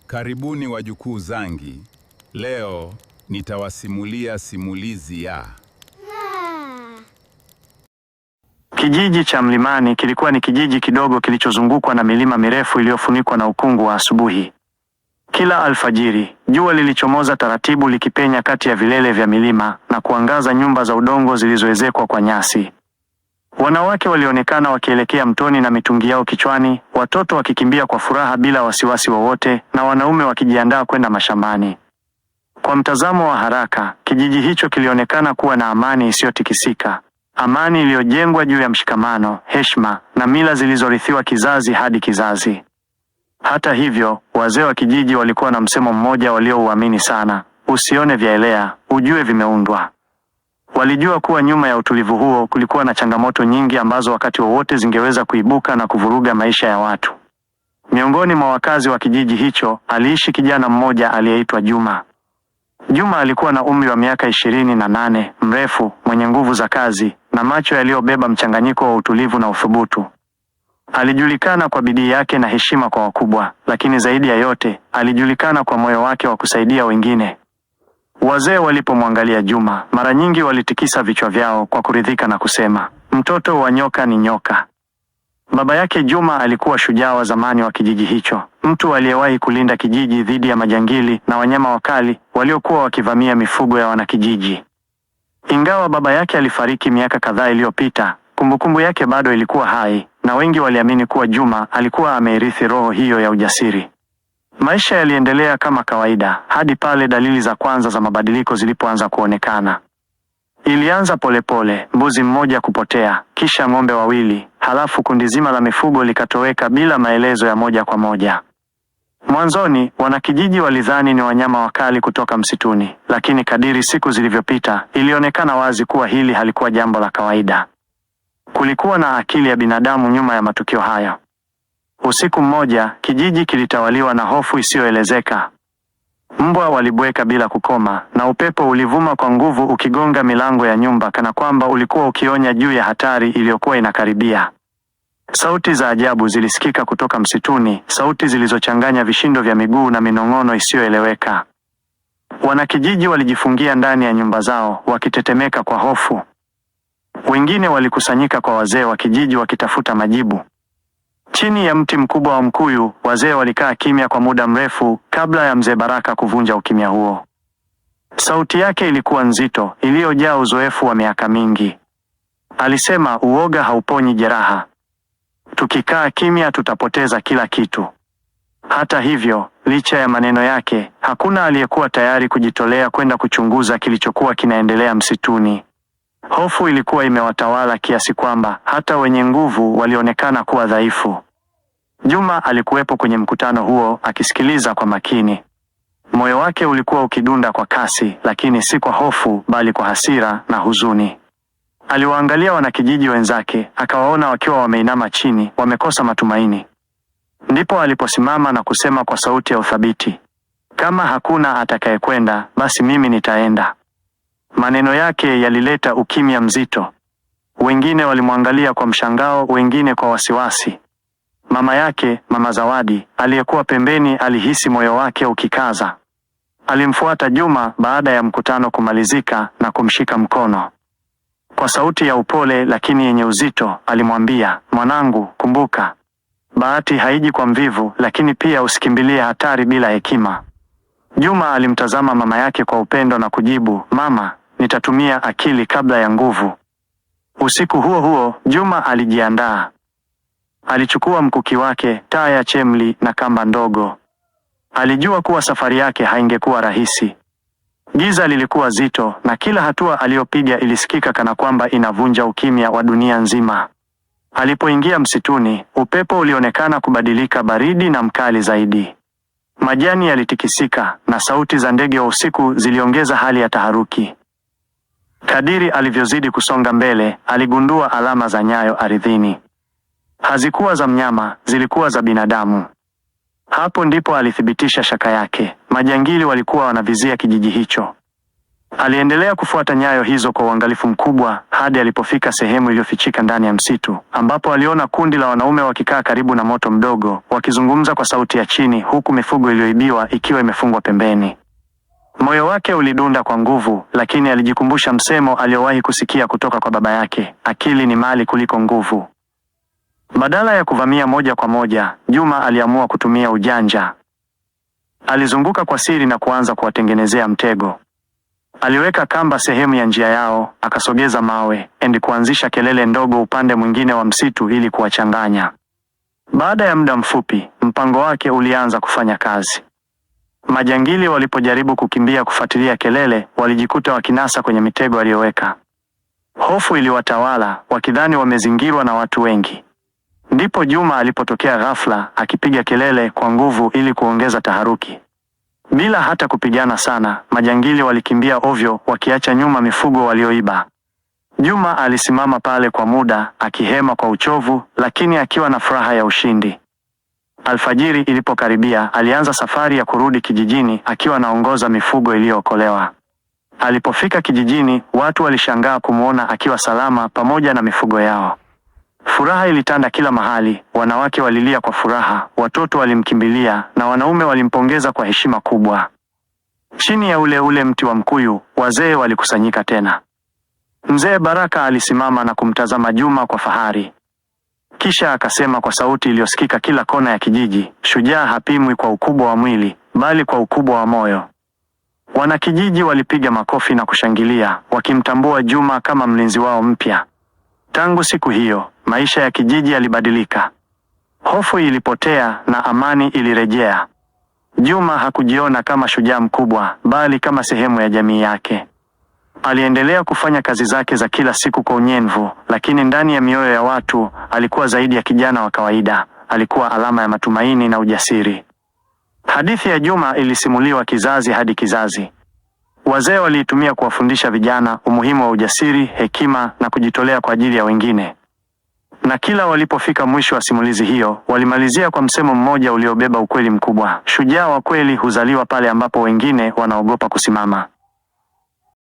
Karibuni wajukuu zangi. Leo nitawasimulia simulizi ya Kijiji cha Mlimani kilikuwa ni kijiji kidogo kilichozungukwa na milima mirefu iliyofunikwa na ukungu wa asubuhi. Kila alfajiri, jua lilichomoza taratibu likipenya kati ya vilele vya milima na kuangaza nyumba za udongo zilizoezekwa kwa nyasi. Wanawake walionekana wakielekea mtoni na mitungi yao kichwani, watoto wakikimbia kwa furaha bila wasiwasi wowote, na wanaume wakijiandaa kwenda mashambani. Kwa mtazamo wa haraka, kijiji hicho kilionekana kuwa na amani isiyotikisika. Amani iliyojengwa juu ya mshikamano, heshima na mila zilizorithiwa kizazi hadi kizazi. Hata hivyo, wazee wa kijiji walikuwa na msemo mmoja waliouamini sana: usione vyaelea, ujue vimeundwa. Walijua kuwa nyuma ya utulivu huo kulikuwa na changamoto nyingi ambazo wakati wowote zingeweza kuibuka na kuvuruga maisha ya watu. Miongoni mwa wakazi wa kijiji hicho, aliishi kijana mmoja aliyeitwa Juma. Juma alikuwa na umri wa miaka 28, mrefu, mwenye nguvu za kazi na macho yaliyobeba mchanganyiko wa utulivu na uthubutu. Alijulikana kwa bidii yake na heshima kwa wakubwa, lakini zaidi ya yote, alijulikana kwa moyo wake wa kusaidia wengine. Wazee walipomwangalia Juma, mara nyingi walitikisa vichwa vyao kwa kuridhika na kusema, mtoto wa nyoka ni nyoka. Baba yake Juma alikuwa shujaa wa zamani wa kijiji hicho, mtu aliyewahi kulinda kijiji dhidi ya majangili na wanyama wakali waliokuwa wakivamia mifugo ya wanakijiji. Ingawa baba yake alifariki miaka kadhaa iliyopita, kumbukumbu yake bado ilikuwa hai, na wengi waliamini kuwa Juma alikuwa amerithi roho hiyo ya ujasiri. Maisha yaliendelea kama kawaida hadi pale dalili za kwanza za mabadiliko zilipoanza kuonekana. Ilianza polepole, mbuzi mmoja kupotea, kisha ng'ombe wawili, halafu kundi zima la mifugo likatoweka bila maelezo ya moja kwa moja. Mwanzoni, wanakijiji walidhani ni wanyama wakali kutoka msituni, lakini kadiri siku zilivyopita, ilionekana wazi kuwa hili halikuwa jambo la kawaida. Kulikuwa na akili ya binadamu nyuma ya matukio hayo. Usiku mmoja, kijiji kilitawaliwa na hofu isiyoelezeka. Mbwa walibweka bila kukoma, na upepo ulivuma kwa nguvu ukigonga milango ya nyumba kana kwamba ulikuwa ukionya juu ya hatari iliyokuwa inakaribia. Sauti za ajabu zilisikika kutoka msituni, sauti zilizochanganya vishindo vya miguu na minong'ono isiyoeleweka. Wanakijiji walijifungia ndani ya nyumba zao, wakitetemeka kwa hofu. Wengine walikusanyika kwa wazee wa kijiji wakitafuta majibu. Chini ya mti mkubwa wa mkuyu, wazee walikaa kimya kwa muda mrefu kabla ya mzee Baraka kuvunja ukimya huo. Sauti yake ilikuwa nzito, iliyojaa uzoefu wa miaka mingi. Alisema, uoga hauponyi jeraha. Tukikaa kimya tutapoteza kila kitu. Hata hivyo, licha ya maneno yake, hakuna aliyekuwa tayari kujitolea kwenda kuchunguza kilichokuwa kinaendelea msituni. Hofu ilikuwa imewatawala kiasi kwamba hata wenye nguvu walionekana kuwa dhaifu. Juma alikuwepo kwenye mkutano huo, akisikiliza kwa makini. Moyo wake ulikuwa ukidunda kwa kasi, lakini si kwa hofu bali kwa hasira na huzuni. Aliwaangalia wanakijiji wenzake, akawaona wakiwa wameinama chini, wamekosa matumaini. Ndipo aliposimama na kusema kwa sauti ya uthabiti, kama hakuna atakayekwenda, basi mimi nitaenda. Maneno yake yalileta ukimya mzito. Wengine walimwangalia kwa mshangao, wengine kwa wasiwasi. Mama yake, Mama Zawadi, aliyekuwa pembeni, alihisi moyo wake ukikaza. Alimfuata Juma baada ya mkutano kumalizika na kumshika mkono. Kwa sauti ya upole lakini yenye uzito, alimwambia, mwanangu, kumbuka, bahati haiji kwa mvivu, lakini pia usikimbilie hatari bila hekima. Juma alimtazama mama yake kwa upendo na kujibu, mama, nitatumia akili kabla ya nguvu. Usiku huo huo, Juma alijiandaa. Alichukua mkuki wake, taa ya chemli na kamba ndogo. Alijua kuwa safari yake haingekuwa rahisi. Giza lilikuwa zito na kila hatua aliyopiga ilisikika kana kwamba inavunja ukimya wa dunia nzima. Alipoingia msituni, upepo ulionekana kubadilika baridi na mkali zaidi. Majani yalitikisika na sauti za ndege wa usiku ziliongeza hali ya taharuki. Kadiri alivyozidi kusonga mbele, aligundua alama za nyayo ardhini. Hazikuwa za mnyama, zilikuwa za binadamu. Hapo ndipo alithibitisha shaka yake. Majangili walikuwa wanavizia kijiji hicho. Aliendelea kufuata nyayo hizo kwa uangalifu mkubwa hadi alipofika sehemu iliyofichika ndani ya msitu, ambapo aliona kundi la wanaume wakikaa karibu na moto mdogo, wakizungumza kwa sauti ya chini, huku mifugo iliyoibiwa ikiwa imefungwa pembeni. Moyo wake ulidunda kwa nguvu, lakini alijikumbusha msemo aliowahi kusikia kutoka kwa baba yake, akili ni mali kuliko nguvu. Badala ya kuvamia moja kwa moja, Juma aliamua kutumia ujanja. Alizunguka kwa siri na kuanza kuwatengenezea mtego. Aliweka kamba sehemu ya njia yao, akasogeza mawe na kuanzisha kelele ndogo upande mwingine wa msitu ili kuwachanganya. Baada ya muda mfupi, mpango wake ulianza kufanya kazi. Majangili walipojaribu kukimbia kufuatilia kelele, walijikuta wakinasa kwenye mitego aliyoweka. Hofu iliwatawala, wakidhani wamezingirwa na watu wengi. Ndipo Juma alipotokea ghafla, akipiga kelele kwa nguvu ili kuongeza taharuki. Bila hata kupigana sana, majangili walikimbia ovyo, wakiacha nyuma mifugo walioiba. Juma alisimama pale kwa muda, akihema kwa uchovu, lakini akiwa na furaha ya ushindi. Alfajiri ilipokaribia, alianza safari ya kurudi kijijini akiwa anaongoza mifugo iliyookolewa. Alipofika kijijini, watu walishangaa kumwona akiwa salama pamoja na mifugo yao. Furaha ilitanda kila mahali, wanawake walilia kwa furaha, watoto walimkimbilia na wanaume walimpongeza kwa heshima kubwa. Chini ya ule mti wa mkuyu, wazee walikusanyika tena. Mzee Baraka alisimama na kumtazama Juma kwa fahari. Kisha akasema kwa sauti iliyosikika kila kona ya kijiji, shujaa hapimwi kwa ukubwa wa mwili, bali kwa ukubwa wa moyo. Wanakijiji walipiga makofi na kushangilia, wakimtambua Juma kama mlinzi wao mpya. Tangu siku hiyo, maisha ya kijiji yalibadilika. Hofu ilipotea na amani ilirejea. Juma hakujiona kama shujaa mkubwa, bali kama sehemu ya jamii yake. Aliendelea kufanya kazi zake za kila siku kwa unyenvu, lakini ndani ya mioyo ya watu alikuwa zaidi ya kijana wa kawaida. Alikuwa alama ya matumaini na ujasiri. Hadithi ya Juma ilisimuliwa kizazi hadi kizazi. Wazee waliitumia kuwafundisha vijana umuhimu wa ujasiri, hekima na kujitolea kwa ajili ya wengine. Na kila walipofika mwisho wa simulizi hiyo, walimalizia kwa msemo mmoja uliobeba ukweli mkubwa: shujaa wa kweli huzaliwa pale ambapo wengine wanaogopa kusimama.